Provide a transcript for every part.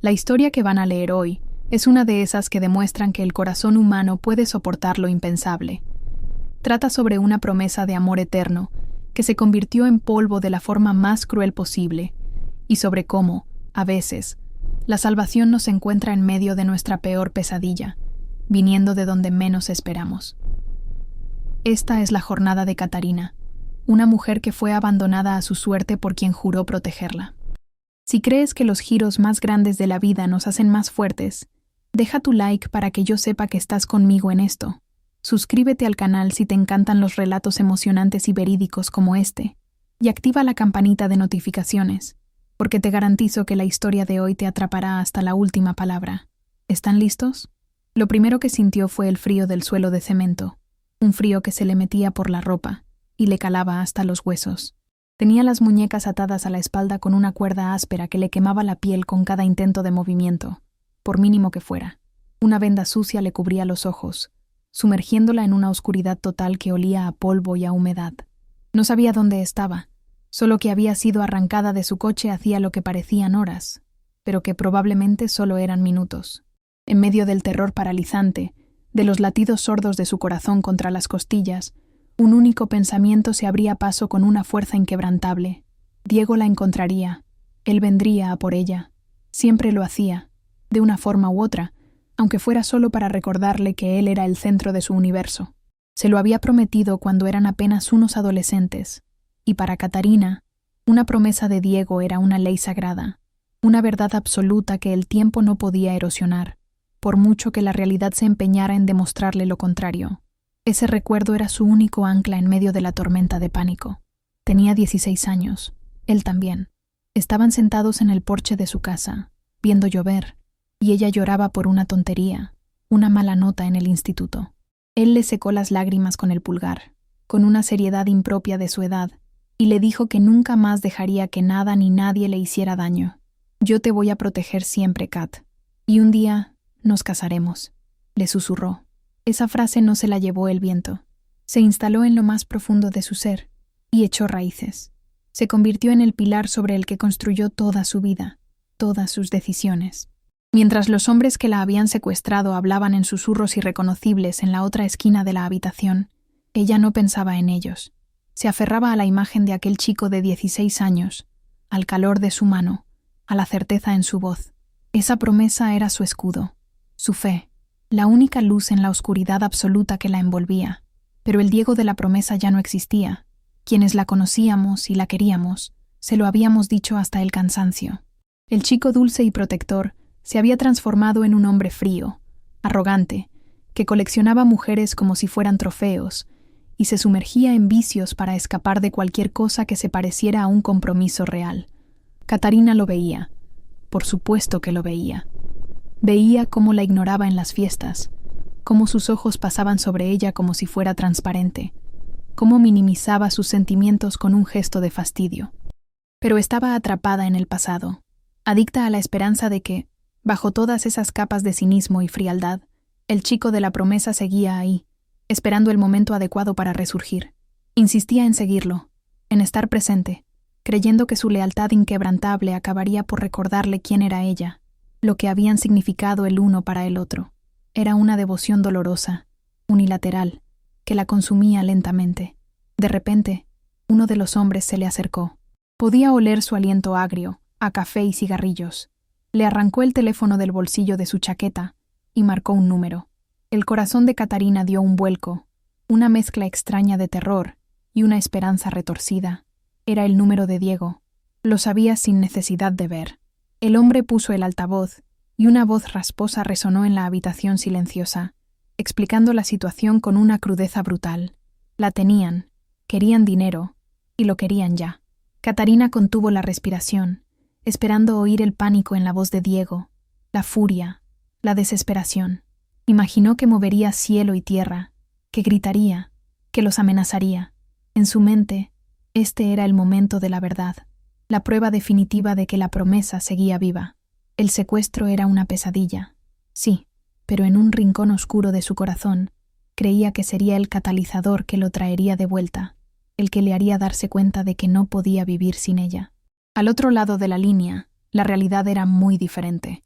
La historia que van a leer hoy es una de esas que demuestran que el corazón humano puede soportar lo impensable. Trata sobre una promesa de amor eterno que se convirtió en polvo de la forma más cruel posible y sobre cómo, a veces, la salvación nos encuentra en medio de nuestra peor pesadilla, viniendo de donde menos esperamos. Esta es la jornada de Catarina, una mujer que fue abandonada a su suerte por quien juró protegerla. Si crees que los giros más grandes de la vida nos hacen más fuertes, deja tu like para que yo sepa que estás conmigo en esto. Suscríbete al canal si te encantan los relatos emocionantes y verídicos como este, y activa la campanita de notificaciones, porque te garantizo que la historia de hoy te atrapará hasta la última palabra. ¿Están listos? Lo primero que sintió fue el frío del suelo de cemento, un frío que se le metía por la ropa y le calaba hasta los huesos. Tenía las muñecas atadas a la espalda con una cuerda áspera que le quemaba la piel con cada intento de movimiento, por mínimo que fuera. Una venda sucia le cubría los ojos, sumergiéndola en una oscuridad total que olía a polvo y a humedad. No sabía dónde estaba, solo que había sido arrancada de su coche hacía lo que parecían horas, pero que probablemente solo eran minutos. En medio del terror paralizante, de los latidos sordos de su corazón contra las costillas, un único pensamiento se abría paso con una fuerza inquebrantable. Diego la encontraría, él vendría a por ella. Siempre lo hacía, de una forma u otra, aunque fuera solo para recordarle que él era el centro de su universo. Se lo había prometido cuando eran apenas unos adolescentes, y para Catarina, una promesa de Diego era una ley sagrada, una verdad absoluta que el tiempo no podía erosionar, por mucho que la realidad se empeñara en demostrarle lo contrario. Ese recuerdo era su único ancla en medio de la tormenta de pánico. Tenía 16 años, él también. Estaban sentados en el porche de su casa, viendo llover, y ella lloraba por una tontería, una mala nota en el instituto. Él le secó las lágrimas con el pulgar, con una seriedad impropia de su edad, y le dijo que nunca más dejaría que nada ni nadie le hiciera daño. «Yo te voy a proteger siempre, Kat, y un día nos casaremos», le susurró. Esa frase no se la llevó el viento. Se instaló en lo más profundo de su ser y echó raíces. Se convirtió en el pilar sobre el que construyó toda su vida, todas sus decisiones. Mientras los hombres que la habían secuestrado hablaban en susurros irreconocibles en la otra esquina de la habitación, ella no pensaba en ellos. Se aferraba a la imagen de aquel chico de 16 años, al calor de su mano, a la certeza en su voz. Esa promesa era su escudo, su fe, la única luz en la oscuridad absoluta que la envolvía. Pero el Diego de la promesa ya no existía. Quienes la conocíamos y la queríamos, se lo habíamos dicho hasta el cansancio. El chico dulce y protector se había transformado en un hombre frío, arrogante, que coleccionaba mujeres como si fueran trofeos, y se sumergía en vicios para escapar de cualquier cosa que se pareciera a un compromiso real. Catarina lo veía. Por supuesto que lo veía. Veía cómo la ignoraba en las fiestas, cómo sus ojos pasaban sobre ella como si fuera transparente, cómo minimizaba sus sentimientos con un gesto de fastidio. Pero estaba atrapada en el pasado, adicta a la esperanza de que, bajo todas esas capas de cinismo y frialdad, el chico de la promesa seguía ahí, esperando el momento adecuado para resurgir. Insistía en seguirlo, en estar presente, creyendo que su lealtad inquebrantable acabaría por recordarle quién era ella, lo que habían significado el uno para el otro. Era una devoción dolorosa, unilateral, que la consumía lentamente. De repente, uno de los hombres se le acercó. Podía oler su aliento agrio, a café y cigarrillos. Le arrancó el teléfono del bolsillo de su chaqueta y marcó un número. El corazón de Catarina dio un vuelco, una mezcla extraña de terror y una esperanza retorcida. Era el número de Diego. Lo sabía sin necesidad de ver. El hombre puso el altavoz y una voz rasposa resonó en la habitación silenciosa, explicando la situación con una crudeza brutal. La tenían, querían dinero, y lo querían ya. Catarina contuvo la respiración, esperando oír el pánico en la voz de Diego, la furia, la desesperación. Imaginó que movería cielo y tierra, que gritaría, que los amenazaría. En su mente, este era el momento de la verdad. La prueba definitiva de que la promesa seguía viva. El secuestro era una pesadilla. Sí, pero en un rincón oscuro de su corazón, creía que sería el catalizador que lo traería de vuelta, el que le haría darse cuenta de que no podía vivir sin ella. Al otro lado de la línea, la realidad era muy diferente.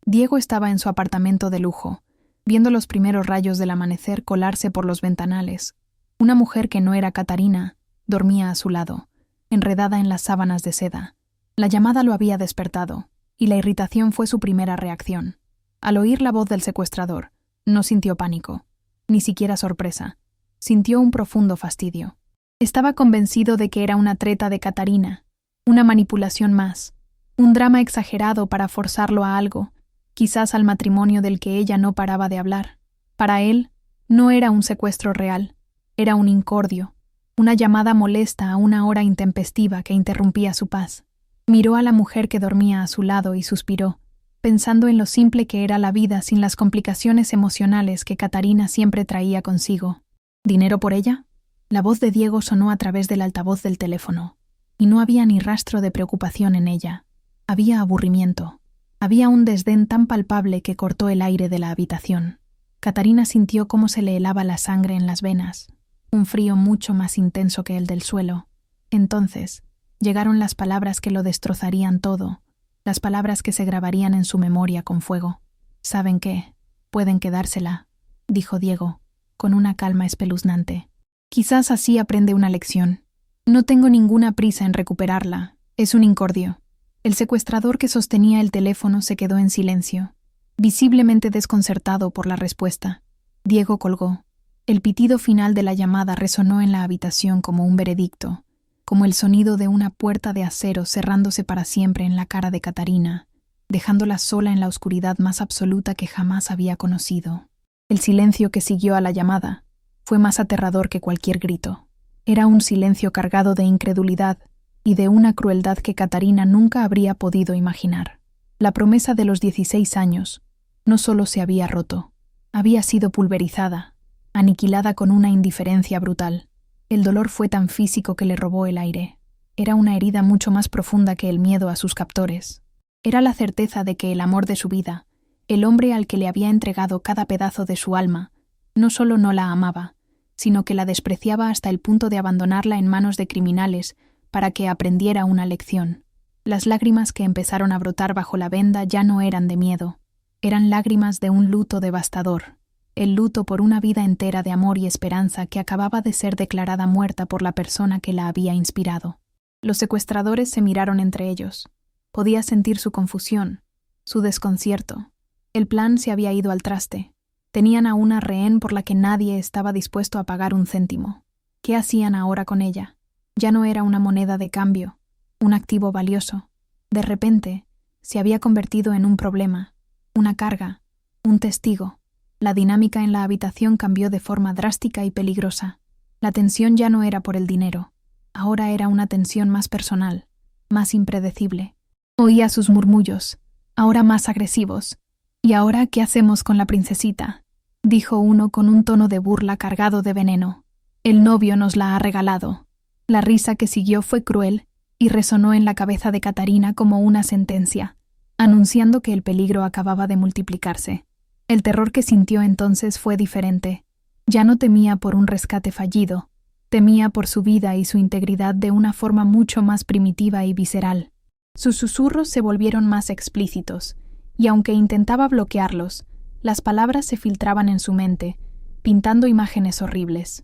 Diego estaba en su apartamento de lujo, viendo los primeros rayos del amanecer colarse por los ventanales. Una mujer que no era Catarina dormía a su lado, enredada en las sábanas de seda. La llamada lo había despertado, y la irritación fue su primera reacción. Al oír la voz del secuestrador, no sintió pánico, ni siquiera sorpresa. Sintió un profundo fastidio. Estaba convencido de que era una treta de Catarina, una manipulación más, un drama exagerado para forzarlo a algo, quizás al matrimonio del que ella no paraba de hablar. Para él, no era un secuestro real, era un incordio, una llamada molesta a una hora intempestiva que interrumpía su paz. Miró a la mujer que dormía a su lado y suspiró, pensando en lo simple que era la vida sin las complicaciones emocionales que Catarina siempre traía consigo. ¿Dinero por ella? La voz de Diego sonó a través del altavoz del teléfono, y no había ni rastro de preocupación en ella. Había aburrimiento. Había un desdén tan palpable que cortó el aire de la habitación. Catarina sintió cómo se le helaba la sangre en las venas, un frío mucho más intenso que el del suelo. Entonces, llegaron las palabras que lo destrozarían todo, las palabras que se grabarían en su memoria con fuego. «¿Saben qué? Pueden quedársela», dijo Diego, con una calma espeluznante. «Quizás así aprende una lección. No tengo ninguna prisa en recuperarla. Es un incordio». El secuestrador que sostenía el teléfono se quedó en silencio, visiblemente desconcertado por la respuesta. Diego colgó. El pitido final de la llamada resonó en la habitación como un veredicto, como el sonido de una puerta de acero cerrándose para siempre en la cara de Catarina, dejándola sola en la oscuridad más absoluta que jamás había conocido. El silencio que siguió a la llamada fue más aterrador que cualquier grito. Era un silencio cargado de incredulidad y de una crueldad que Catarina nunca habría podido imaginar. La promesa de los 16 años no solo se había roto, había sido pulverizada, aniquilada con una indiferencia brutal. El dolor fue tan físico que le robó el aire. Era una herida mucho más profunda que el miedo a sus captores. Era la certeza de que el amor de su vida, el hombre al que le había entregado cada pedazo de su alma, no solo no la amaba, sino que la despreciaba hasta el punto de abandonarla en manos de criminales para que aprendiera una lección. Las lágrimas que empezaron a brotar bajo la venda ya no eran de miedo, eran lágrimas de un luto devastador, el luto por una vida entera de amor y esperanza que acababa de ser declarada muerta por la persona que la había inspirado. Los secuestradores se miraron entre ellos. Podía sentir su confusión, su desconcierto. El plan se había ido al traste. Tenían a una rehén por la que nadie estaba dispuesto a pagar un céntimo. ¿Qué hacían ahora con ella? Ya no era una moneda de cambio, un activo valioso. De repente, se había convertido en un problema, una carga, un testigo. La dinámica en la habitación cambió de forma drástica y peligrosa. La tensión ya no era por el dinero. Ahora era una tensión más personal, más impredecible. Oía sus murmullos, ahora más agresivos. «¿Y ahora qué hacemos con la princesita?», dijo uno con un tono de burla cargado de veneno. «El novio nos la ha regalado». La risa que siguió fue cruel y resonó en la cabeza de Catarina como una sentencia, anunciando que el peligro acababa de multiplicarse. El terror que sintió entonces fue diferente. Ya no temía por un rescate fallido, temía por su vida y su integridad de una forma mucho más primitiva y visceral. Sus susurros se volvieron más explícitos, y aunque intentaba bloquearlos, las palabras se filtraban en su mente, pintando imágenes horribles.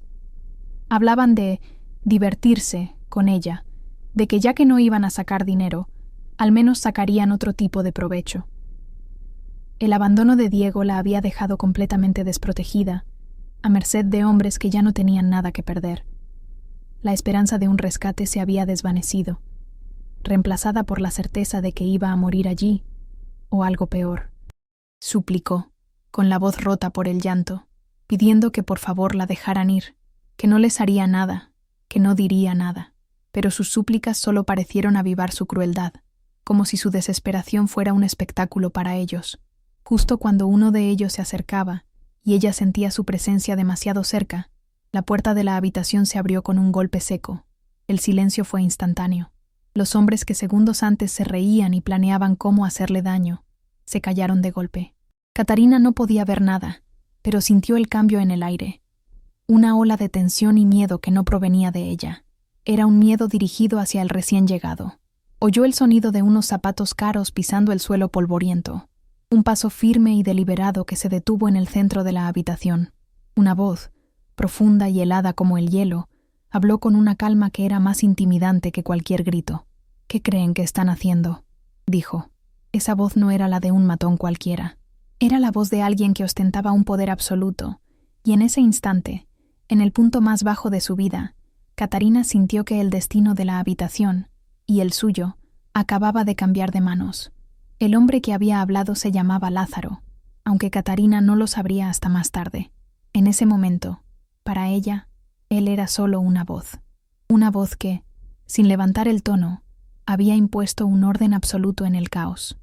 Hablaban de divertirse con ella, de que ya que no iban a sacar dinero, al menos sacarían otro tipo de provecho. El abandono de Diego la había dejado completamente desprotegida, a merced de hombres que ya no tenían nada que perder. La esperanza de un rescate se había desvanecido, reemplazada por la certeza de que iba a morir allí, o algo peor. Suplicó, con la voz rota por el llanto, pidiendo que por favor la dejaran ir, que no les haría nada, que no diría nada. Pero sus súplicas solo parecieron avivar su crueldad, como si su desesperación fuera un espectáculo para ellos. Justo cuando uno de ellos se acercaba, y ella sentía su presencia demasiado cerca, la puerta de la habitación se abrió con un golpe seco. El silencio fue instantáneo. Los hombres que segundos antes se reían y planeaban cómo hacerle daño, se callaron de golpe. Catarina no podía ver nada, pero sintió el cambio en el aire. Una ola de tensión y miedo que no provenía de ella. Era un miedo dirigido hacia el recién llegado. Oyó el sonido de unos zapatos caros pisando el suelo polvoriento. Un paso firme y deliberado que se detuvo en el centro de la habitación. Una voz, profunda y helada como el hielo, habló con una calma que era más intimidante que cualquier grito. «¿Qué creen que están haciendo?», dijo. Esa voz no era la de un matón cualquiera. Era la voz de alguien que ostentaba un poder absoluto, y en ese instante, en el punto más bajo de su vida, Catarina sintió que el destino de la habitación, y el suyo, acababa de cambiar de manos. El hombre que había hablado se llamaba Lázaro, aunque Catarina no lo sabría hasta más tarde. En ese momento, para ella, él era solo una voz que, sin levantar el tono, había impuesto un orden absoluto en el caos.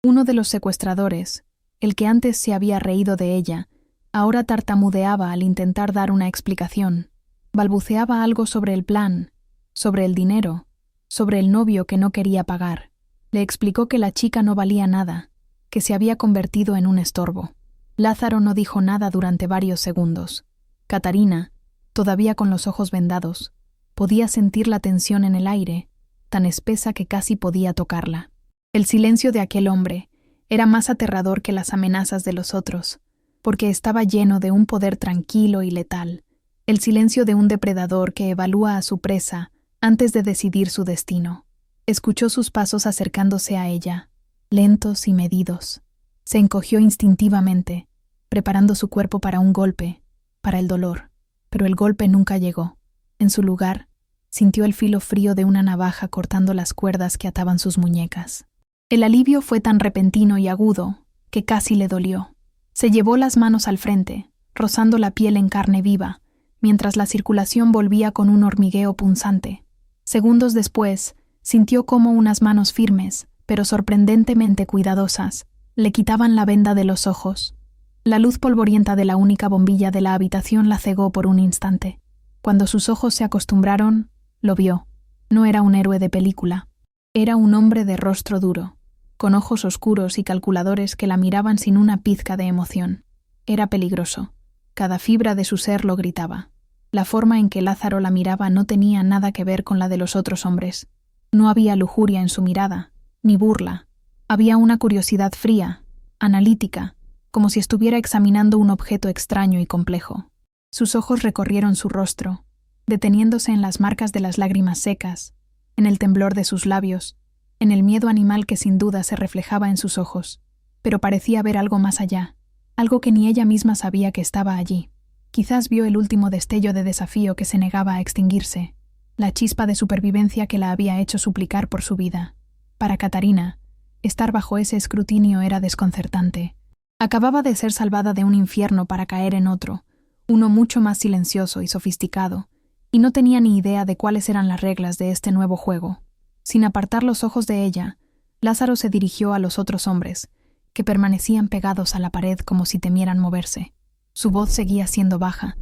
Uno de los secuestradores, el que antes se había reído de ella, ahora tartamudeaba al intentar dar una explicación. Balbuceaba algo sobre el plan, sobre el dinero, sobre el novio que no quería pagar. Le explicó que la chica no valía nada, que se había convertido en un estorbo. Lázaro no dijo nada durante varios segundos. Catarina, todavía con los ojos vendados, podía sentir la tensión en el aire, tan espesa que casi podía tocarla. El silencio de aquel hombre era más aterrador que las amenazas de los otros, porque estaba lleno de un poder tranquilo y letal, el silencio de un depredador que evalúa a su presa antes de decidir su destino. Escuchó sus pasos acercándose a ella, lentos y medidos. Se encogió instintivamente, preparando su cuerpo para un golpe, para el dolor, pero el golpe nunca llegó. En su lugar, sintió el filo frío de una navaja cortando las cuerdas que ataban sus muñecas. El alivio fue tan repentino y agudo que casi le dolió. Se llevó las manos al frente, rozando la piel en carne viva, mientras la circulación volvía con un hormigueo punzante. Segundos después, sintió cómo unas manos firmes, pero sorprendentemente cuidadosas, le quitaban la venda de los ojos. La luz polvorienta de la única bombilla de la habitación la cegó por un instante. Cuando sus ojos se acostumbraron, lo vio. No era un héroe de película. Era un hombre de rostro duro, con ojos oscuros y calculadores que la miraban sin una pizca de emoción. Era peligroso. Cada fibra de su ser lo gritaba. La forma en que Lázaro la miraba no tenía nada que ver con la de los otros hombres. No había lujuria en su mirada, ni burla. Había una curiosidad fría, analítica, como si estuviera examinando un objeto extraño y complejo. Sus ojos recorrieron su rostro, deteniéndose en las marcas de las lágrimas secas, en el temblor de sus labios, en el miedo animal que sin duda se reflejaba en sus ojos. Pero parecía ver algo más allá, algo que ni ella misma sabía que estaba allí. Quizás vio el último destello de desafío que se negaba a extinguirse, la chispa de supervivencia que la había hecho suplicar por su vida. Para Catarina, estar bajo ese escrutinio era desconcertante. Acababa de ser salvada de un infierno para caer en otro, uno mucho más silencioso y sofisticado, y no tenía ni idea de cuáles eran las reglas de este nuevo juego. Sin apartar los ojos de ella, Lázaro se dirigió a los otros hombres, que permanecían pegados a la pared como si temieran moverse. Su voz seguía siendo baja,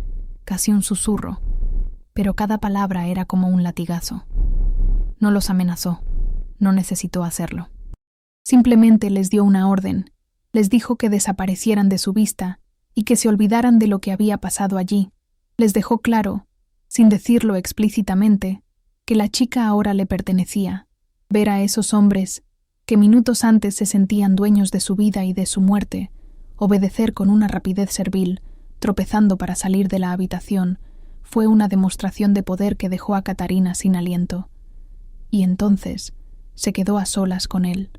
casi un susurro, pero cada palabra era como un latigazo. No los amenazó, no necesitó hacerlo. Simplemente les dio una orden, les dijo que desaparecieran de su vista y que se olvidaran de lo que había pasado allí. Les dejó claro, sin decirlo explícitamente, que la chica ahora le pertenecía. Ver a esos hombres, que minutos antes se sentían dueños de su vida y de su muerte, obedecer con una rapidez servil, tropezando para salir de la habitación, fue una demostración de poder que dejó a Catarina sin aliento. Y entonces se quedó a solas con él.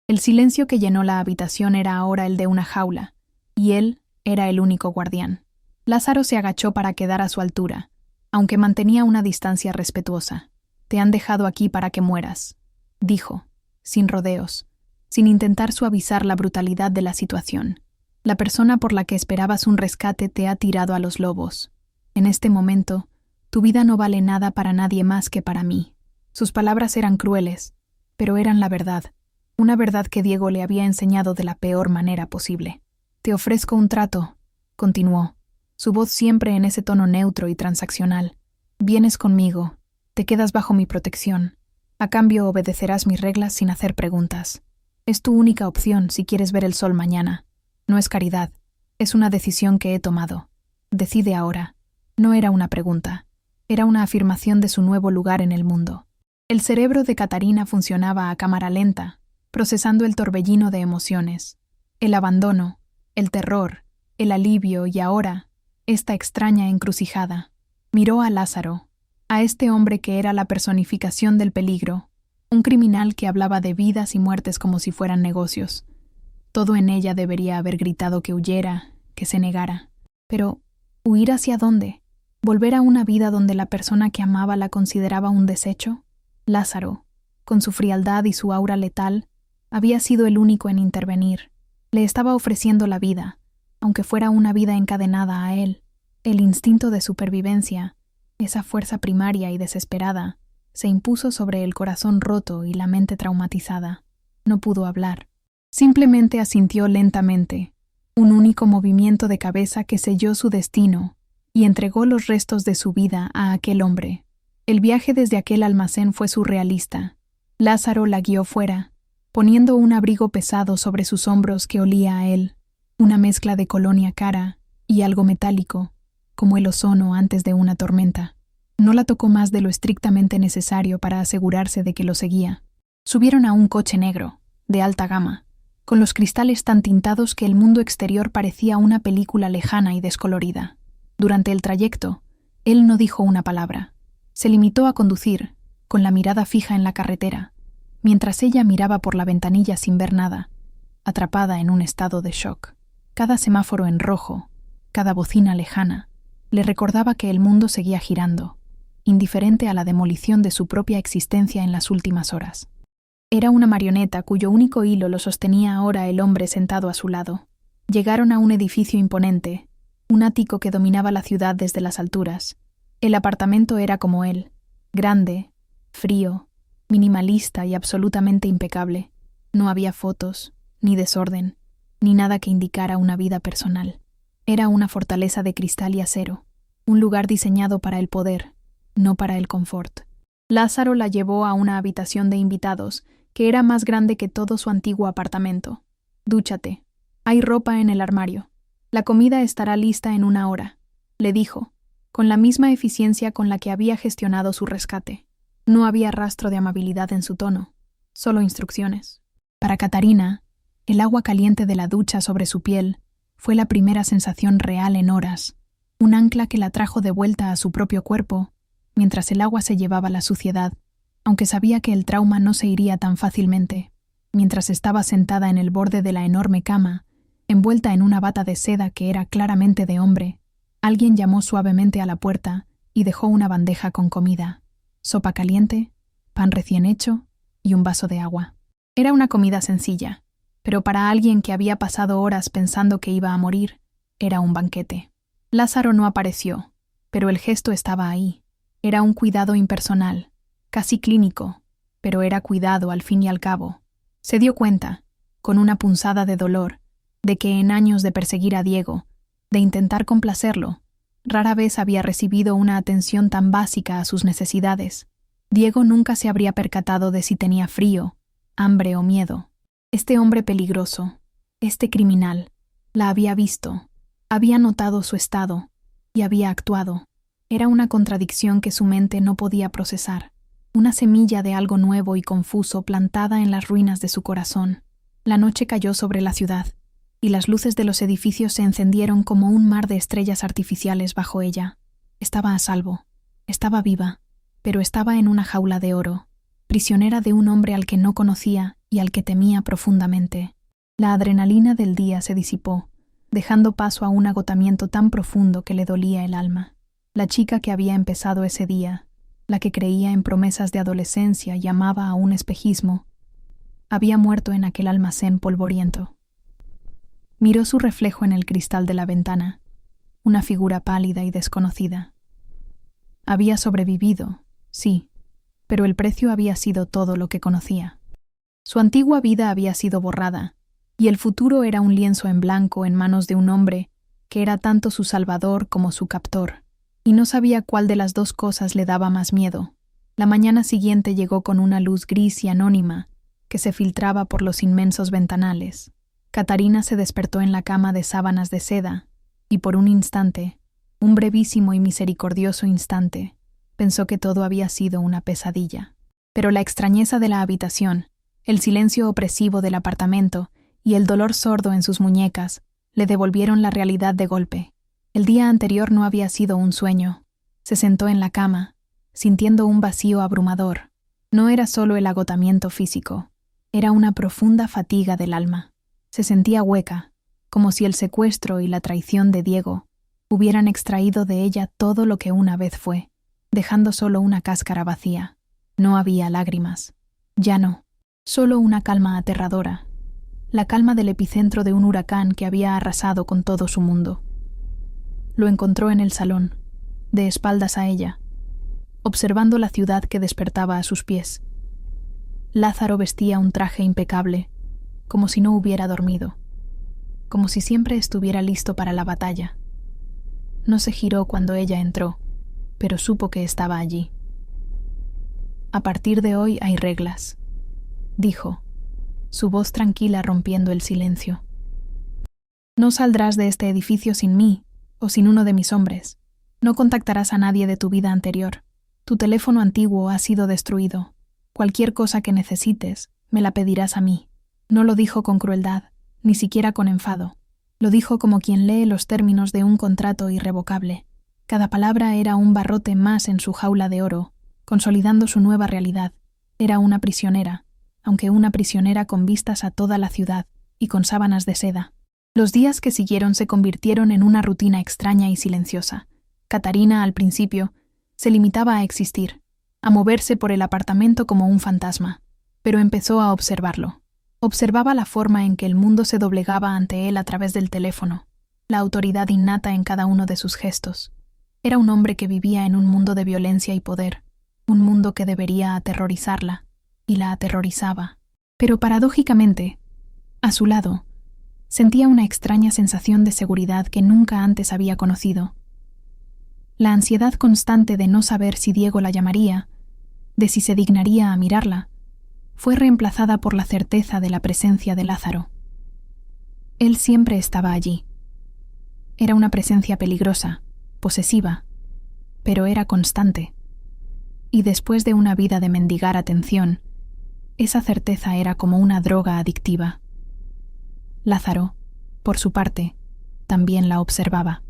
El silencio que llenó la habitación era ahora el de una jaula, y él era el único guardián. Lázaro se agachó para quedar a su altura, aunque mantenía una distancia respetuosa. «Te han dejado aquí para que mueras», dijo, sin rodeos, sin intentar suavizar la brutalidad de la situación. «La persona por la que esperabas un rescate te ha tirado a los lobos. En este momento, tu vida no vale nada para nadie más que para mí». Sus palabras eran crueles, pero eran la verdad, una verdad que Diego le había enseñado de la peor manera posible. «Te ofrezco un trato», continuó, su voz siempre en ese tono neutro y transaccional. «Vienes conmigo, te quedas bajo mi protección. A cambio obedecerás mis reglas sin hacer preguntas. Es tu única opción si quieres ver el sol mañana. No es caridad, es una decisión que he tomado. Decide ahora». No era una pregunta, era una afirmación de su nuevo lugar en el mundo. El cerebro de Catarina funcionaba a cámara lenta, procesando el torbellino de emociones. El abandono, el terror, el alivio y ahora, esta extraña encrucijada. Miró a Lázaro, a este hombre que era la personificación del peligro, un criminal que hablaba de vidas y muertes como si fueran negocios. Todo en ella debería haber gritado que huyera, que se negara. Pero, ¿huir hacia dónde? ¿Volver a una vida donde la persona que amaba la consideraba un desecho? Lázaro, con su frialdad y su aura letal, había sido el único en intervenir. Le estaba ofreciendo la vida, aunque fuera una vida encadenada a él. El instinto de supervivencia, esa fuerza primaria y desesperada, se impuso sobre el corazón roto y la mente traumatizada. No pudo hablar. Simplemente asintió lentamente, un único movimiento de cabeza que selló su destino y entregó los restos de su vida a aquel hombre. El viaje desde aquel almacén fue surrealista. Lázaro la guió fuera, poniendo un abrigo pesado sobre sus hombros que olía a él, una mezcla de colonia cara y algo metálico, como el ozono antes de una tormenta. No la tocó más de lo estrictamente necesario para asegurarse de que lo seguía. Subieron a un coche negro, de alta gama, con los cristales tan tintados que el mundo exterior parecía una película lejana y descolorida. Durante el trayecto, él no dijo una palabra. Se limitó a conducir, con la mirada fija en la carretera, mientras ella miraba por la ventanilla sin ver nada, atrapada en un estado de shock. Cada semáforo en rojo, cada bocina lejana, le recordaba que el mundo seguía girando, indiferente a la demolición de su propia existencia en las últimas horas. Era una marioneta cuyo único hilo lo sostenía ahora el hombre sentado a su lado. Llegaron a un edificio imponente, un ático que dominaba la ciudad desde las alturas. El apartamento era como él, grande, frío, minimalista y absolutamente impecable. No había fotos, ni desorden, ni nada que indicara una vida personal. Era una fortaleza de cristal y acero, un lugar diseñado para el poder, no para el confort. Lázaro la llevó a una habitación de invitados que era más grande que todo su antiguo apartamento. «Dúchate. Hay ropa en el armario. La comida estará lista en 1 hora», le dijo, con la misma eficiencia con la que había gestionado su rescate. No había rastro de amabilidad en su tono, solo instrucciones. Para Catarina, el agua caliente de la ducha sobre su piel fue la primera sensación real en horas, un ancla que la trajo de vuelta a su propio cuerpo, mientras el agua se llevaba la suciedad, aunque sabía que el trauma no se iría tan fácilmente. Mientras estaba sentada en el borde de la enorme cama, envuelta en una bata de seda que era claramente de hombre, alguien llamó suavemente a la puerta y dejó una bandeja con comida, sopa caliente, pan recién hecho y un vaso de agua. Era una comida sencilla, pero para alguien que había pasado horas pensando que iba a morir, era un banquete. Lázaro no apareció, pero el gesto estaba ahí. Era un cuidado impersonal, casi clínico, pero era cuidado al fin y al cabo. Se dio cuenta, con una punzada de dolor, de que en años de perseguir a Diego, de intentar complacerlo, rara vez había recibido una atención tan básica a sus necesidades. Diego nunca se habría percatado de si tenía frío, hambre o miedo. Este hombre peligroso, este criminal, la había visto, había notado su estado y había actuado. Era una contradicción que su mente no podía procesar, una semilla de algo nuevo y confuso plantada en las ruinas de su corazón. La noche cayó sobre la ciudad, y las luces de los edificios se encendieron como un mar de estrellas artificiales bajo ella. Estaba a salvo, estaba viva, pero estaba en una jaula de oro, prisionera de un hombre al que no conocía y al que temía profundamente. La adrenalina del día se disipó, dejando paso a un agotamiento tan profundo que le dolía el alma. La chica que había empezado ese día, la que creía en promesas de adolescencia y amaba a un espejismo, había muerto en aquel almacén polvoriento. Miró su reflejo en el cristal de la ventana, una figura pálida y desconocida. Había sobrevivido, sí, pero el precio había sido todo lo que conocía. Su antigua vida había sido borrada, y el futuro era un lienzo en blanco en manos de un hombre que era tanto su salvador como su captor, y no sabía cuál de las dos cosas le daba más miedo. La mañana siguiente llegó con una luz gris y anónima que se filtraba por los inmensos ventanales. Catarina se despertó en la cama de sábanas de seda, y por un instante, un brevísimo y misericordioso instante, pensó que todo había sido una pesadilla. Pero la extrañeza de la habitación, el silencio opresivo del apartamento y el dolor sordo en sus muñecas le devolvieron la realidad de golpe. El día anterior no había sido un sueño. Se sentó en la cama, sintiendo un vacío abrumador. No era solo el agotamiento físico, era una profunda fatiga del alma. Se sentía hueca, como si el secuestro y la traición de Diego hubieran extraído de ella todo lo que una vez fue, dejando solo una cáscara vacía. No había lágrimas. Ya no. Solo una calma aterradora. La calma del epicentro de un huracán que había arrasado con todo su mundo. Lo encontró en el salón, de espaldas a ella, observando la ciudad que despertaba a sus pies. Lázaro vestía un traje impecable, como si no hubiera dormido, como si siempre estuviera listo para la batalla. No se giró cuando ella entró, pero supo que estaba allí. «A partir de hoy hay reglas», dijo, su voz tranquila rompiendo el silencio. «No saldrás de este edificio sin mí o sin uno de mis hombres. No contactarás a nadie de tu vida anterior. Tu teléfono antiguo ha sido destruido. Cualquier cosa que necesites, me la pedirás a mí». No lo dijo con crueldad, ni siquiera con enfado. Lo dijo como quien lee los términos de un contrato irrevocable. Cada palabra era un barrote más en su jaula de oro, consolidando su nueva realidad. Era una prisionera, aunque una prisionera con vistas a toda la ciudad y con sábanas de seda. Los días que siguieron se convirtieron en una rutina extraña y silenciosa. Catarina, al principio, se limitaba a existir, a moverse por el apartamento como un fantasma, pero empezó a observarlo. Observaba la forma en que el mundo se doblegaba ante él a través del teléfono, la autoridad innata en cada uno de sus gestos. Era un hombre que vivía en un mundo de violencia y poder, un mundo que debería aterrorizarla, y la aterrorizaba. Pero paradójicamente, a su lado, sentía una extraña sensación de seguridad que nunca antes había conocido. La ansiedad constante de no saber si Diego la llamaría, de si se dignaría a mirarla, fue reemplazada por la certeza de la presencia de Lázaro. Él siempre estaba allí. Era una presencia peligrosa, posesiva, pero era constante. Y después de una vida de mendigar atención, esa certeza era como una droga adictiva. Lázaro, por su parte, también la observaba.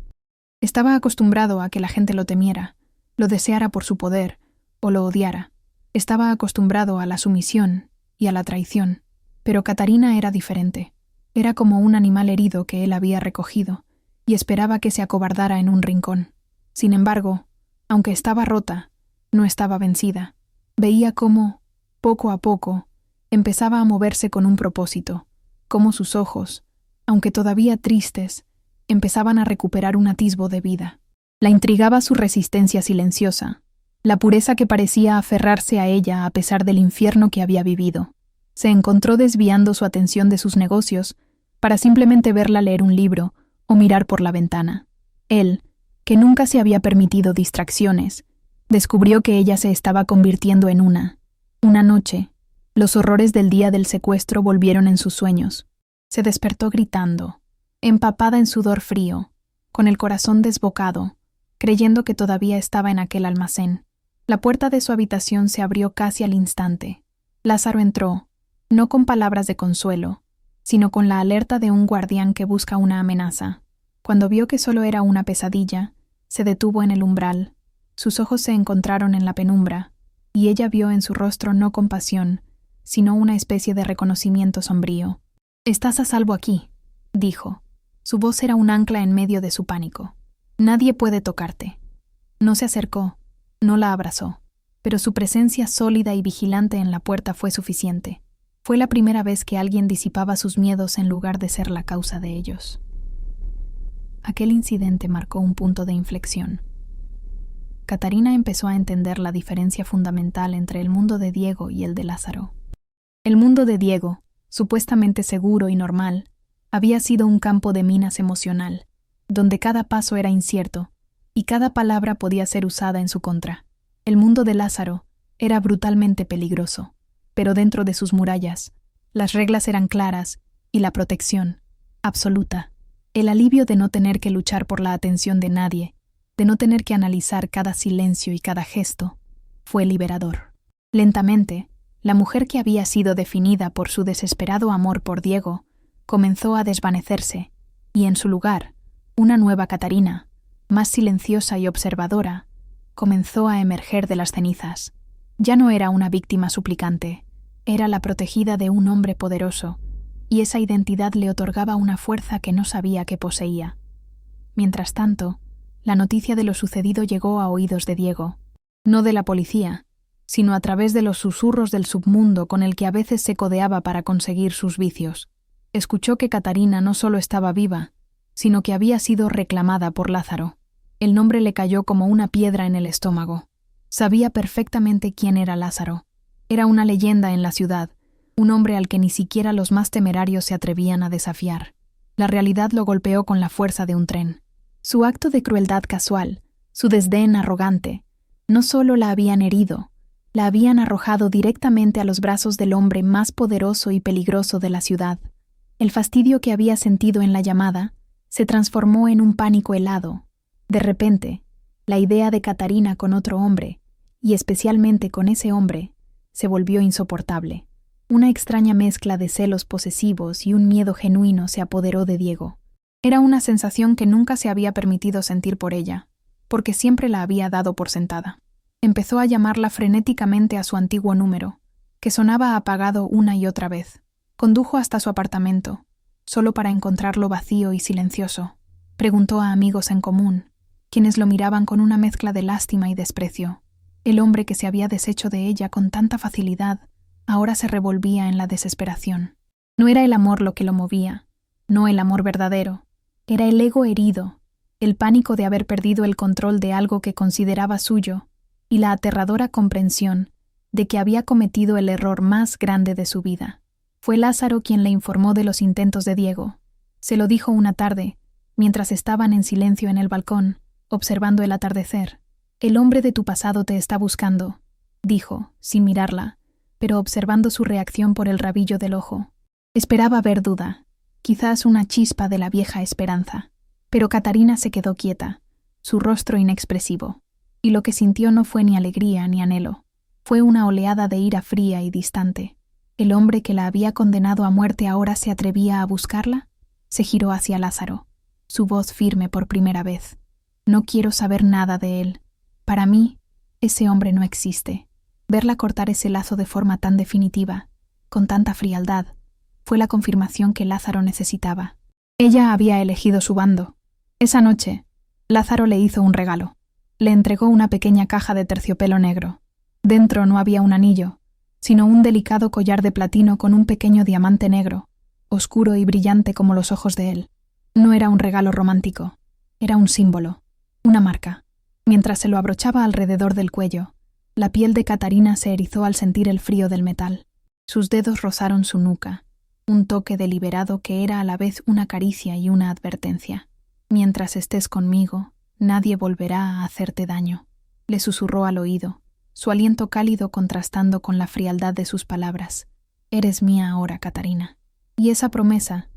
Estaba acostumbrado a que la gente lo temiera, lo deseara por su poder o lo odiara. Estaba acostumbrado a la sumisión y a la traición, pero Catarina era diferente. Era como un animal herido que él había recogido y esperaba que se acobardara en un rincón. Sin embargo, aunque estaba rota, no estaba vencida. Veía cómo, poco a poco, empezaba a moverse con un propósito, cómo sus ojos, aunque todavía tristes, empezaban a recuperar un atisbo de vida. La intrigaba su resistencia silenciosa, la pureza que parecía aferrarse a ella a pesar del infierno que había vivido. Se encontró desviando su atención de sus negocios para simplemente verla leer un libro o mirar por la ventana. Él, que nunca se había permitido distracciones, descubrió que ella se estaba convirtiendo en una noche. Los horrores del día del secuestro volvieron en sus sueños. Se despertó gritando, empapada en sudor frío, con el corazón desbocado, creyendo que todavía estaba en aquel almacén. La puerta de su habitación se abrió casi al instante. Lázaro entró, no con palabras de consuelo, sino con la alerta de un guardián que busca una amenaza. Cuando vio que solo era una pesadilla, se detuvo en el umbral. Sus ojos se encontraron en la penumbra, y ella vio en su rostro no compasión, sino una especie de reconocimiento sombrío. «Estás a salvo aquí», dijo. Su voz era un ancla en medio de su pánico. «Nadie puede tocarte». No se acercó, no la abrazó, pero su presencia sólida y vigilante en la puerta fue suficiente. Fue la primera vez que alguien disipaba sus miedos en lugar de ser la causa de ellos. Aquel incidente marcó un punto de inflexión. Catarina empezó a entender la diferencia fundamental entre el mundo de Diego y el de Lázaro. El mundo de Diego, supuestamente seguro y normal, había sido un campo de minas emocional, donde cada paso era incierto y cada palabra podía ser usada en su contra. El mundo de Lázaro era brutalmente peligroso, pero dentro de sus murallas, las reglas eran claras y la protección, absoluta. El alivio de no tener que luchar por la atención de nadie, de no tener que analizar cada silencio y cada gesto, fue liberador. Lentamente, la mujer que había sido definida por su desesperado amor por Diego comenzó a desvanecerse, y en su lugar, una nueva Catarina, más silenciosa y observadora, comenzó a emerger de las cenizas. Ya no era una víctima suplicante, era la protegida de un hombre poderoso, y esa identidad le otorgaba una fuerza que no sabía que poseía. Mientras tanto, la noticia de lo sucedido llegó a oídos de Diego, no de la policía, sino a través de los susurros del submundo con el que a veces se codeaba para conseguir sus vicios. Escuchó que Catarina no solo estaba viva, sino que había sido reclamada por Lázaro. El nombre le cayó como una piedra en el estómago. Sabía perfectamente quién era Lázaro. Era una leyenda en la ciudad, un hombre al que ni siquiera los más temerarios se atrevían a desafiar. La realidad lo golpeó con la fuerza de un tren. Su acto de crueldad casual, su desdén arrogante, no solo la habían herido, la habían arrojado directamente a los brazos del hombre más poderoso y peligroso de la ciudad. El fastidio que había sentido en la llamada se transformó en un pánico helado. De repente, la idea de Catarina con otro hombre, y especialmente con ese hombre, se volvió insoportable. Una extraña mezcla de celos posesivos y un miedo genuino se apoderó de Diego. Era una sensación que nunca se había permitido sentir por ella, porque siempre la había dado por sentada. Empezó a llamarla frenéticamente a su antiguo número, que sonaba apagado una y otra vez. Condujo hasta su apartamento, solo para encontrarlo vacío y silencioso. Preguntó a amigos en común, quienes lo miraban con una mezcla de lástima y desprecio. El hombre que se había deshecho de ella con tanta facilidad, ahora se revolvía en la desesperación. No era el amor lo que lo movía, no el amor verdadero. Era el ego herido, el pánico de haber perdido el control de algo que consideraba suyo, y la aterradora comprensión de que había cometido el error más grande de su vida. Fue Lázaro quien le informó de los intentos de Diego. Se lo dijo una tarde, mientras estaban en silencio en el balcón, observando el atardecer. «El hombre de tu pasado te está buscando», dijo, sin mirarla, pero observando su reacción por el rabillo del ojo. Esperaba ver duda, quizás una chispa de la vieja esperanza. Pero Catarina se quedó quieta, su rostro inexpresivo, y lo que sintió no fue ni alegría ni anhelo. Fue una oleada de ira fría y distante. ¿El hombre que la había condenado a muerte ahora se atrevía a buscarla? Se giró hacia Lázaro, su voz firme por primera vez. «No quiero saber nada de él. Para mí, ese hombre no existe». Verla cortar ese lazo de forma tan definitiva, con tanta frialdad, fue la confirmación que Lázaro necesitaba. Ella había elegido su bando. Esa noche, Lázaro le hizo un regalo. Le entregó una pequeña caja de terciopelo negro. Dentro no había un anillo, sino un delicado collar de platino con un pequeño diamante negro, oscuro y brillante como los ojos de él. No era un regalo romántico, era un símbolo, una marca. Mientras se lo abrochaba alrededor del cuello, la piel de Catarina se erizó al sentir el frío del metal. Sus dedos rozaron su nuca, un toque deliberado que era a la vez una caricia y una advertencia. «Mientras estés conmigo, nadie volverá a hacerte daño», le susurró al oído, su aliento cálido contrastando con la frialdad de sus palabras. «Eres mía ahora, Catarina». Y esa promesa,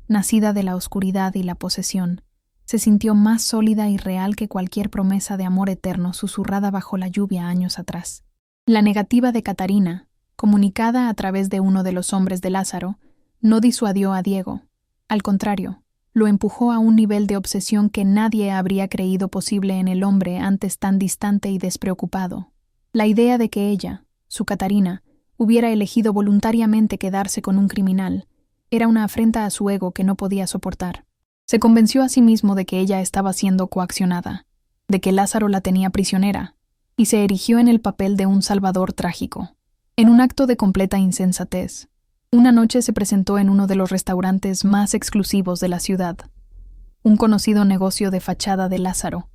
nacida de la oscuridad y la posesión, se sintió más sólida y real que cualquier promesa de amor eterno susurrada bajo la lluvia años atrás. La negativa de Catarina, comunicada a través de uno de los hombres de Lázaro, no disuadió a Diego. Al contrario, lo empujó a un nivel de obsesión que nadie habría creído posible en el hombre antes tan distante y despreocupado. La idea de que ella, su Catarina, hubiera elegido voluntariamente quedarse con un criminal, era una afrenta a su ego que no podía soportar. Se convenció a sí mismo de que ella estaba siendo coaccionada, de que Lázaro la tenía prisionera, y se erigió en el papel de un salvador trágico. En un acto de completa insensatez, una noche se presentó en uno de los restaurantes más exclusivos de la ciudad, un conocido negocio de fachada de Lázaro,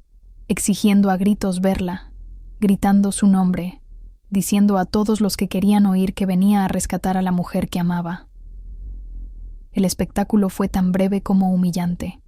exigiendo a gritos verla, gritando su nombre, diciendo a todos los que querían oír que venía a rescatar a la mujer que amaba. El espectáculo fue tan breve como humillante.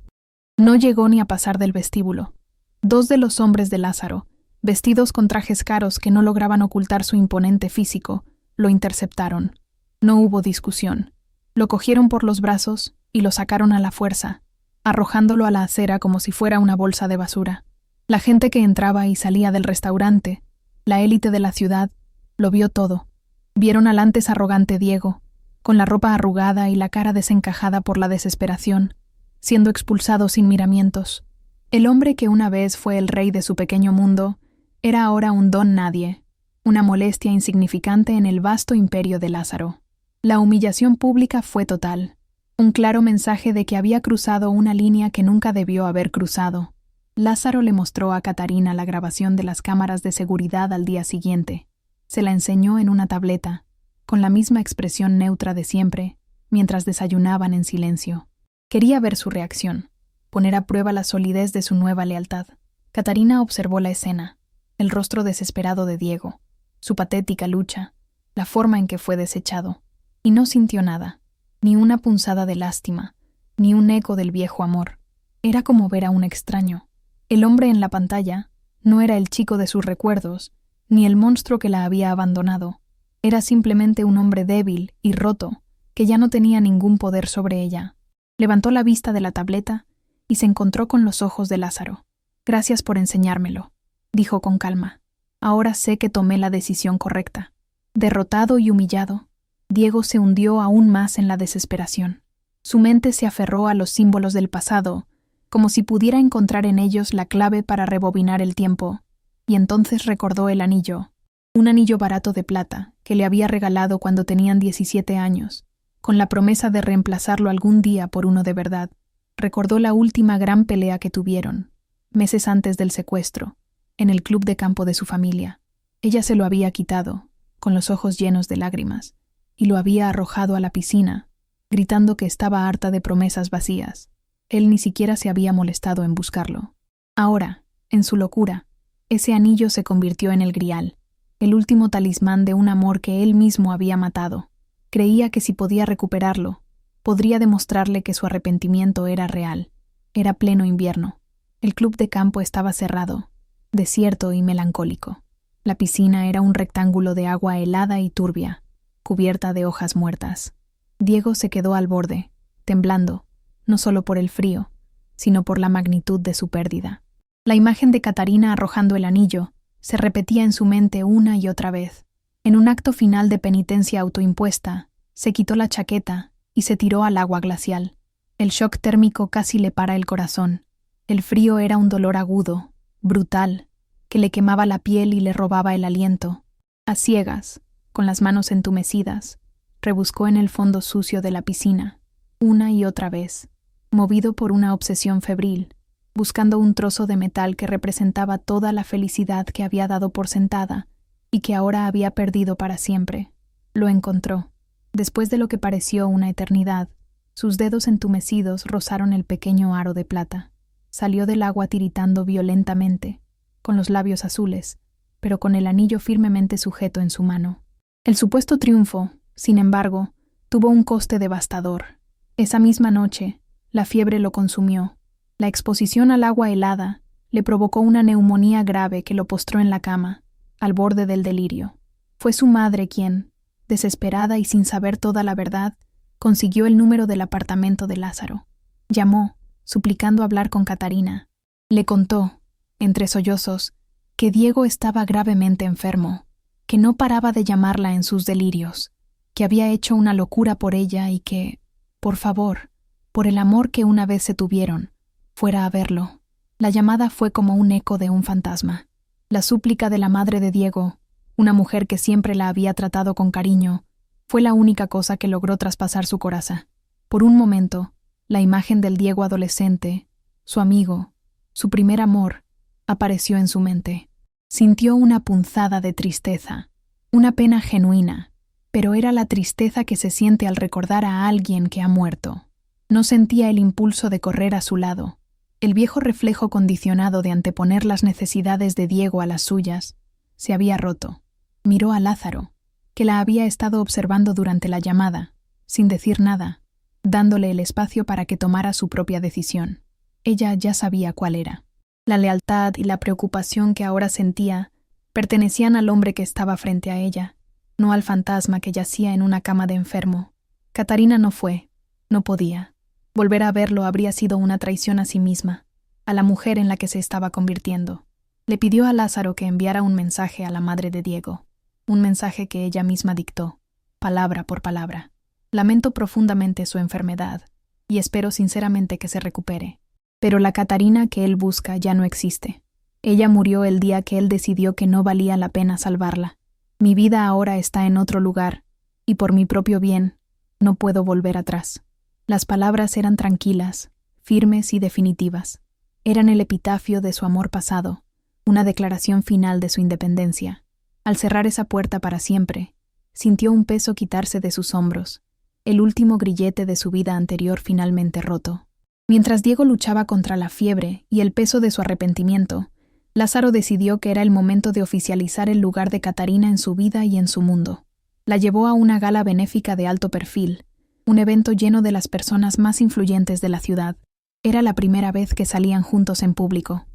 No llegó ni a pasar del vestíbulo. Dos de los hombres de Lázaro, vestidos con trajes caros que no lograban ocultar su imponente físico, lo interceptaron. No hubo discusión. Lo cogieron por los brazos y lo sacaron a la fuerza, arrojándolo a la acera como si fuera una bolsa de basura. La gente que entraba y salía del restaurante, la élite de la ciudad, lo vio todo. Vieron al antes arrogante Diego, con la ropa arrugada y la cara desencajada por la desesperación, siendo expulsado sin miramientos. El hombre que una vez fue el rey de su pequeño mundo era ahora un don nadie, una molestia insignificante en el vasto imperio de Lázaro. La humillación pública fue total, un claro mensaje de que había cruzado una línea que nunca debió haber cruzado. Lázaro le mostró a Catarina la grabación de las cámaras de seguridad al día siguiente. Se la enseñó en una tableta, con la misma expresión neutra de siempre, mientras desayunaban en silencio. Quería ver su reacción, poner a prueba la solidez de su nueva lealtad. Catarina observó la escena, el rostro desesperado de Diego, su patética lucha, la forma en que fue desechado, y no sintió nada, ni una punzada de lástima, ni un eco del viejo amor. Era como ver a un extraño. El hombre en la pantalla no era el chico de sus recuerdos, ni el monstruo que la había abandonado. Era simplemente un hombre débil y roto, que ya no tenía ningún poder sobre ella. Levantó la vista de la tableta y se encontró con los ojos de Lázaro. «Gracias por enseñármelo», dijo con calma. «Ahora sé que tomé la decisión correcta». Derrotado y humillado, Diego se hundió aún más en la desesperación. Su mente se aferró a los símbolos del pasado, como si pudiera encontrar en ellos la clave para rebobinar el tiempo, y entonces recordó el anillo, un anillo barato de plata que le había regalado cuando tenían 17 años, con la promesa de reemplazarlo algún día por uno de verdad. Recordó la última gran pelea que tuvieron, meses antes del secuestro, en el club de campo de su familia. Ella se lo había quitado, con los ojos llenos de lágrimas, y lo había arrojado a la piscina, gritando que estaba harta de promesas vacías. Él ni siquiera se había molestado en buscarlo. Ahora, en su locura, ese anillo se convirtió en el grial, el último talismán de un amor que él mismo había matado. Creía que si podía recuperarlo, podría demostrarle que su arrepentimiento era real. Era pleno invierno. El club de campo estaba cerrado, desierto y melancólico. La piscina era un rectángulo de agua helada y turbia, cubierta de hojas muertas. Diego se quedó al borde, temblando, no solo por el frío, sino por la magnitud de su pérdida. La imagen de Catarina arrojando el anillo se repetía en su mente una y otra vez. En un acto final de penitencia autoimpuesta, se quitó la chaqueta y se tiró al agua glacial. El shock térmico casi le para el corazón. El frío era un dolor agudo, brutal, que le quemaba la piel y le robaba el aliento. A ciegas, con las manos entumecidas, rebuscó en el fondo sucio de la piscina, una y otra vez, movido por una obsesión febril, buscando un trozo de metal que representaba toda la felicidad que había dado por sentada y que ahora había perdido para siempre. Lo encontró. Después de lo que pareció una eternidad, sus dedos entumecidos rozaron el pequeño aro de plata. Salió del agua tiritando violentamente, con los labios azules, pero con el anillo firmemente sujeto en su mano. El supuesto triunfo, sin embargo, tuvo un coste devastador. Esa misma noche, la fiebre lo consumió. La exposición al agua helada le provocó una neumonía grave que lo postró en la cama, al borde del delirio. Fue su madre quien, desesperada y sin saber toda la verdad, consiguió el número del apartamento de Lázaro. Llamó, suplicando hablar con Catarina. Le contó, entre sollozos, que Diego estaba gravemente enfermo, que no paraba de llamarla en sus delirios, que había hecho una locura por ella y que, por favor, por el amor que una vez se tuvieron, fuera a verlo. La llamada fue como un eco de un fantasma. La súplica de la madre de Diego, una mujer que siempre la había tratado con cariño, fue la única cosa que logró traspasar su coraza. Por un momento, la imagen del Diego adolescente, su amigo, su primer amor, apareció en su mente. Sintió una punzada de tristeza, una pena genuina, pero era la tristeza que se siente al recordar a alguien que ha muerto. No sentía el impulso de correr a su lado. El viejo reflejo condicionado de anteponer las necesidades de Diego a las suyas se había roto. Miró a Lázaro, que la había estado observando durante la llamada, sin decir nada, dándole el espacio para que tomara su propia decisión. Ella ya sabía cuál era. La lealtad y la preocupación que ahora sentía pertenecían al hombre que estaba frente a ella, no al fantasma que yacía en una cama de enfermo. Catarina no fue, no podía. Volver a verlo habría sido una traición a sí misma, a la mujer en la que se estaba convirtiendo. Le pidió a Lázaro que enviara un mensaje a la madre de Diego, un mensaje que ella misma dictó, palabra por palabra. Lamento profundamente su enfermedad, y espero sinceramente que se recupere. Pero la Catarina que él busca ya no existe. Ella murió el día que él decidió que no valía la pena salvarla. Mi vida ahora está en otro lugar, y por mi propio bien, no puedo volver atrás. Las palabras eran tranquilas, firmes y definitivas. Eran el epitafio de su amor pasado, una declaración final de su independencia. Al cerrar esa puerta para siempre, sintió un peso quitarse de sus hombros, el último grillete de su vida anterior finalmente roto. Mientras Diego luchaba contra la fiebre y el peso de su arrepentimiento, Lázaro decidió que era el momento de oficializar el lugar de Catarina en su vida y en su mundo. La llevó a una gala benéfica de alto perfil, un evento lleno de las personas más influyentes de la ciudad. Era la primera vez que salían juntos en público.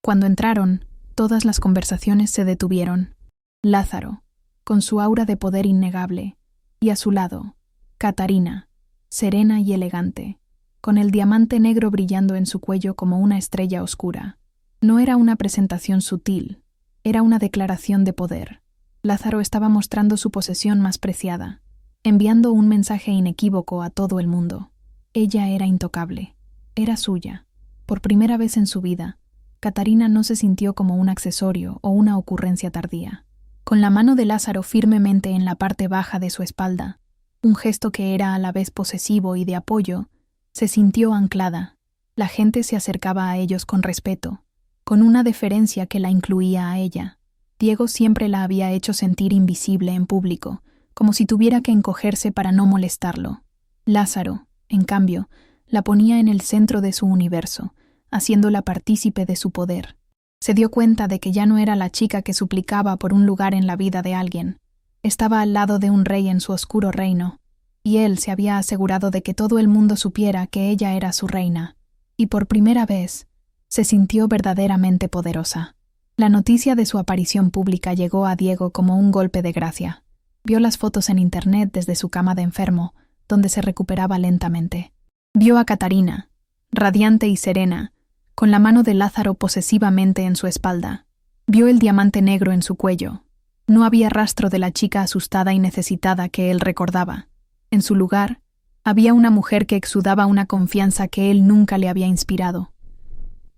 Cuando entraron, todas las conversaciones se detuvieron. Lázaro, con su aura de poder innegable, y a su lado, Catarina, serena y elegante, con el diamante negro brillando en su cuello como una estrella oscura. No era una presentación sutil, era una declaración de poder. Lázaro estaba mostrando su posesión más preciada, enviando un mensaje inequívoco a todo el mundo. Ella era intocable, era suya. Por primera vez en su vida, Catarina no se sintió como un accesorio o una ocurrencia tardía. Con la mano de Lázaro firmemente en la parte baja de su espalda, un gesto que era a la vez posesivo y de apoyo, se sintió anclada. La gente se acercaba a ellos con respeto, con una deferencia que la incluía a ella. Diego siempre la había hecho sentir invisible en público, como si tuviera que encogerse para no molestarlo. Lázaro, en cambio, la ponía en el centro de su universo, haciéndola partícipe de su poder. Se dio cuenta de que ya no era la chica que suplicaba por un lugar en la vida de alguien. Estaba al lado de un rey en su oscuro reino, y él se había asegurado de que todo el mundo supiera que ella era su reina. Y por primera vez, se sintió verdaderamente poderosa. La noticia de su aparición pública llegó a Diego como un golpe de gracia. Vio las fotos en internet desde su cama de enfermo, donde se recuperaba lentamente. Vio a Catarina, radiante y serena, con la mano de Lázaro posesivamente en su espalda. Vio el diamante negro en su cuello. No había rastro de la chica asustada y necesitada que él recordaba. En su lugar, había una mujer que exudaba una confianza que él nunca le había inspirado.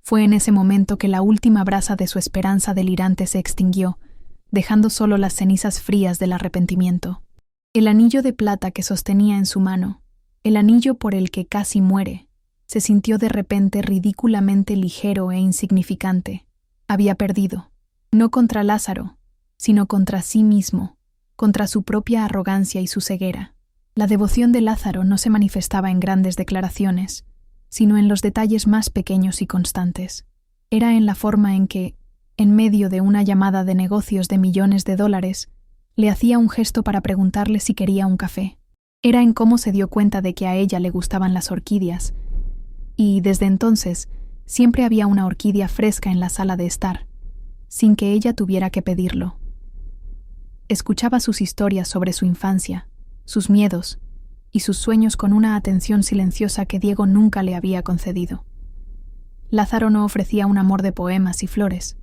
Fue en ese momento que la última brasa de su esperanza delirante se extinguió, dejando solo las cenizas frías del arrepentimiento. El anillo de plata que sostenía en su mano, el anillo por el que casi muere, se sintió de repente ridículamente ligero e insignificante. Había perdido, no contra Lázaro, sino contra sí mismo, contra su propia arrogancia y su ceguera. La devoción de Lázaro no se manifestaba en grandes declaraciones, sino en los detalles más pequeños y constantes. Era en la forma en que, en medio de una llamada de negocios de millones de dólares, le hacía un gesto para preguntarle si quería un café. Era en cómo se dio cuenta de que a ella le gustaban las orquídeas, y, desde entonces, siempre había una orquídea fresca en la sala de estar, sin que ella tuviera que pedirlo. Escuchaba sus historias sobre su infancia, sus miedos y sus sueños con una atención silenciosa que Diego nunca le había concedido. Lázaro no ofrecía un amor de poemas y flores.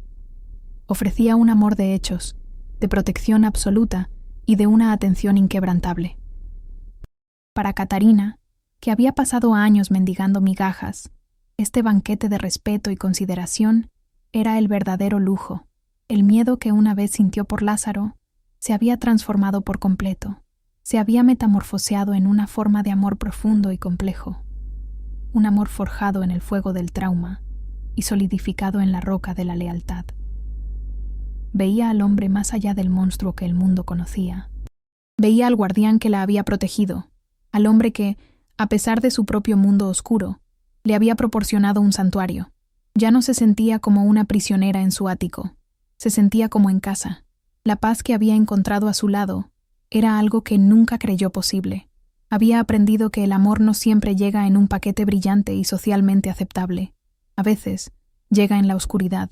Ofrecía un amor de hechos, de protección absoluta y de una atención inquebrantable. Para Catarina, que había pasado años mendigando migajas, este banquete de respeto y consideración era el verdadero lujo. El miedo que una vez sintió por Lázaro se había transformado por completo. Se había metamorfoseado en una forma de amor profundo y complejo, un amor forjado en el fuego del trauma y solidificado en la roca de la lealtad. Veía al hombre más allá del monstruo que el mundo conocía. Veía al guardián que la había protegido, al hombre que, a pesar de su propio mundo oscuro, le había proporcionado un santuario. Ya no se sentía como una prisionera en su ático, se sentía como en casa. La paz que había encontrado a su lado era algo que nunca creyó posible. Había aprendido que el amor no siempre llega en un paquete brillante y socialmente aceptable. A veces, llega en la oscuridad,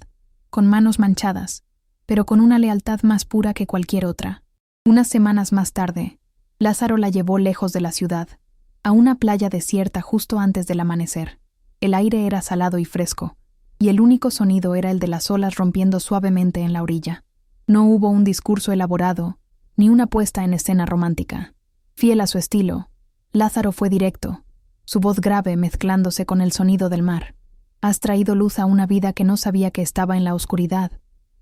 con manos manchadas, pero con una lealtad más pura que cualquier otra. Unas semanas más tarde, Lázaro la llevó lejos de la ciudad, a una playa desierta justo antes del amanecer. El aire era salado y fresco, y el único sonido era el de las olas rompiendo suavemente en la orilla. No hubo un discurso elaborado, ni una puesta en escena romántica. Fiel a su estilo, Lázaro fue directo, su voz grave mezclándose con el sonido del mar. «Has traído luz a una vida que no sabía que estaba en la oscuridad»,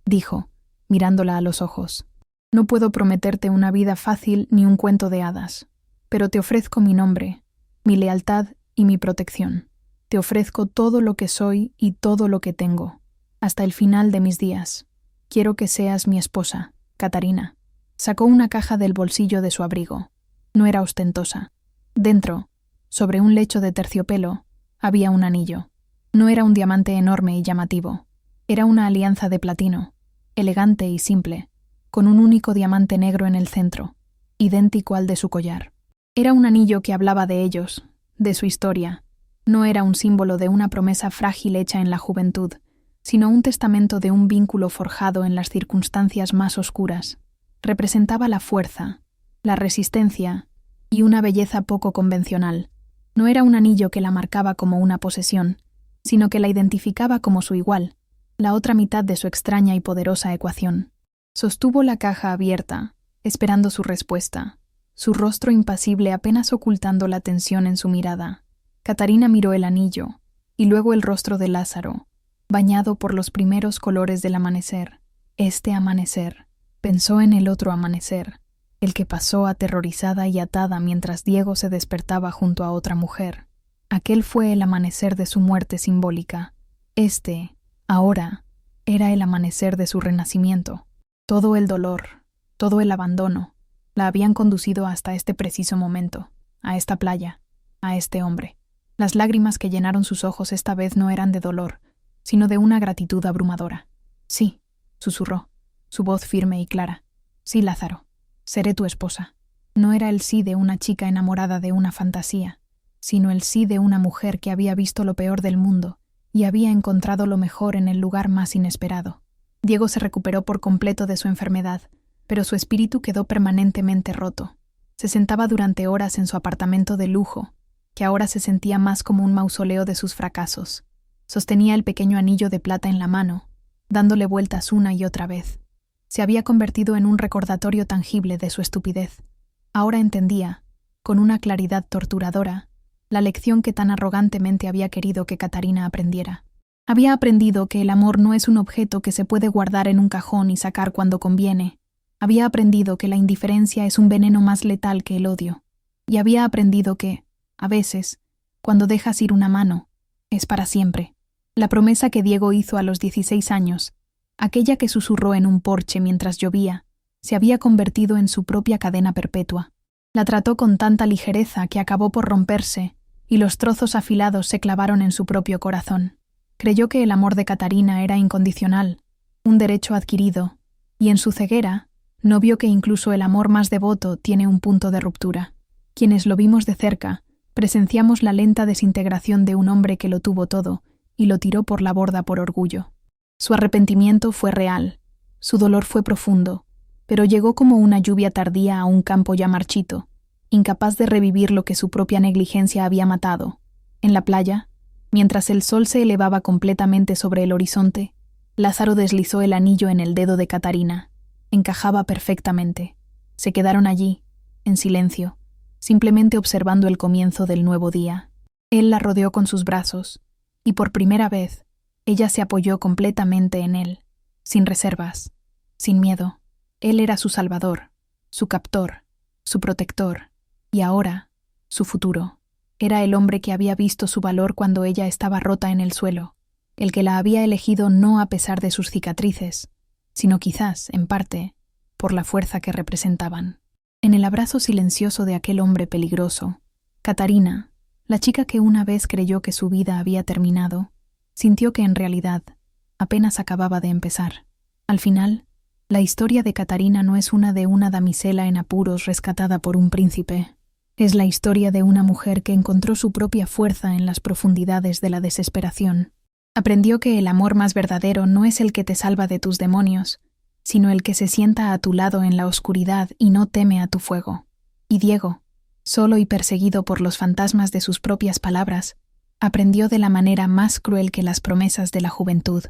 dijo, mirándola a los ojos. «No puedo prometerte una vida fácil ni un cuento de hadas, pero te ofrezco mi nombre, mi lealtad y mi protección. Te ofrezco todo lo que soy y todo lo que tengo, hasta el final de mis días. Quiero que seas mi esposa, Catarina». Sacó una caja del bolsillo de su abrigo. No era ostentosa. Dentro, sobre un lecho de terciopelo, había un anillo. No era un diamante enorme y llamativo. Era una alianza de platino, elegante y simple, con un único diamante negro en el centro, idéntico al de su collar. Era un anillo que hablaba de ellos, de su historia. No era un símbolo de una promesa frágil hecha en la juventud, sino un testamento de un vínculo forjado en las circunstancias más oscuras. Representaba la fuerza, la resistencia y una belleza poco convencional. No era un anillo que la marcaba como una posesión, sino que la identificaba como su igual, la otra mitad de su extraña y poderosa ecuación. Sostuvo la caja abierta, esperando su respuesta, su rostro impasible apenas ocultando la tensión en su mirada. Catarina miró el anillo, y luego el rostro de Lázaro, bañado por los primeros colores del amanecer. Este amanecer. Pensó en el otro amanecer, el que pasó aterrorizada y atada mientras Diego se despertaba junto a otra mujer. Aquel fue el amanecer de su muerte simbólica. Este, ahora, era el amanecer de su renacimiento. Todo el dolor, todo el abandono, la habían conducido hasta este preciso momento, a esta playa, a este hombre. Las lágrimas que llenaron sus ojos esta vez no eran de dolor, sino de una gratitud abrumadora. «Sí», susurró, su voz firme y clara. «Sí, Lázaro, seré tu esposa». No era el sí de una chica enamorada de una fantasía, sino el sí de una mujer que había visto lo peor del mundo y había encontrado lo mejor en el lugar más inesperado. Diego se recuperó por completo de su enfermedad, pero su espíritu quedó permanentemente roto. Se sentaba durante horas en su apartamento de lujo, que ahora se sentía más como un mausoleo de sus fracasos. Sostenía el pequeño anillo de plata en la mano, dándole vueltas una y otra vez. Se había convertido en un recordatorio tangible de su estupidez. Ahora entendía, con una claridad torturadora, la lección que tan arrogantemente había querido que Catarina aprendiera. Había aprendido que el amor no es un objeto que se puede guardar en un cajón y sacar cuando conviene. Había aprendido que la indiferencia es un veneno más letal que el odio. Y había aprendido que, a veces, cuando dejas ir una mano, es para siempre. La promesa que Diego hizo a los 16 años, aquella que susurró en un porche mientras llovía, se había convertido en su propia cadena perpetua. La trató con tanta ligereza que acabó por romperse, y los trozos afilados se clavaron en su propio corazón. Creyó que el amor de Catarina era incondicional, un derecho adquirido, y en su ceguera no vio que incluso el amor más devoto tiene un punto de ruptura. Quienes lo vimos de cerca, presenciamos la lenta desintegración de un hombre que lo tuvo todo y lo tiró por la borda por orgullo. Su arrepentimiento fue real, su dolor fue profundo, pero llegó como una lluvia tardía a un campo ya marchito, incapaz de revivir lo que su propia negligencia había matado. En la playa, mientras el sol se elevaba completamente sobre el horizonte, Lázaro deslizó el anillo en el dedo de Catarina. Encajaba perfectamente. Se quedaron allí, en silencio, simplemente observando el comienzo del nuevo día. Él la rodeó con sus brazos, y por primera vez, ella se apoyó completamente en él, sin reservas, sin miedo. Él era su salvador, su captor, su protector, y ahora, su futuro. Era el hombre que había visto su valor cuando ella estaba rota en el suelo, el que la había elegido no a pesar de sus cicatrices, sino quizás, en parte, por la fuerza que representaban. En el abrazo silencioso de aquel hombre peligroso, Catarina, la chica que una vez creyó que su vida había terminado, sintió que en realidad apenas acababa de empezar. Al final, la historia de Catarina no es una de una damisela en apuros rescatada por un príncipe. Es la historia de una mujer que encontró su propia fuerza en las profundidades de la desesperación. Aprendió que el amor más verdadero no es el que te salva de tus demonios, sino el que se sienta a tu lado en la oscuridad y no teme a tu fuego. Y Diego, solo y perseguido por los fantasmas de sus propias palabras, aprendió de la manera más cruel que las promesas de la juventud,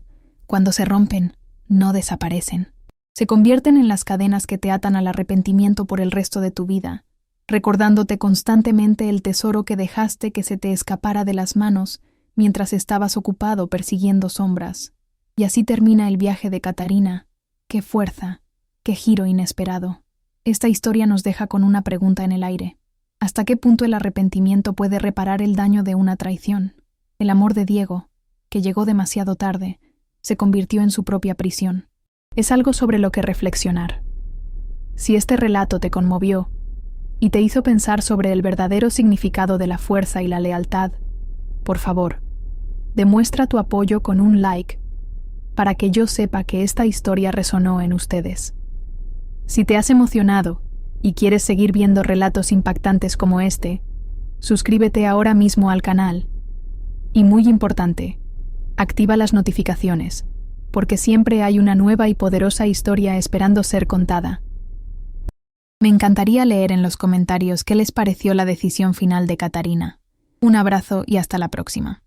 cuando se rompen, no desaparecen. Se convierten en las cadenas que te atan al arrepentimiento por el resto de tu vida, recordándote constantemente el tesoro que dejaste que se te escapara de las manos mientras estabas ocupado persiguiendo sombras. Y así termina el viaje de Catarina. ¡Qué fuerza! ¡Qué giro inesperado! Esta historia nos deja con una pregunta en el aire. ¿Hasta qué punto el arrepentimiento puede reparar el daño de una traición? El amor de Diego, que llegó demasiado tarde, se convirtió en su propia prisión. Es algo sobre lo que reflexionar. Si este relato te conmovió y te hizo pensar sobre el verdadero significado de la fuerza y la lealtad, por favor, demuestra tu apoyo con un like para que yo sepa que esta historia resonó en ustedes. Si te has emocionado y quieres seguir viendo relatos impactantes como este, suscríbete ahora mismo al canal. Y muy importante, activa las notificaciones, porque siempre hay una nueva y poderosa historia esperando ser contada. Me encantaría leer en los comentarios qué les pareció la decisión final de Catarina. Un abrazo y hasta la próxima.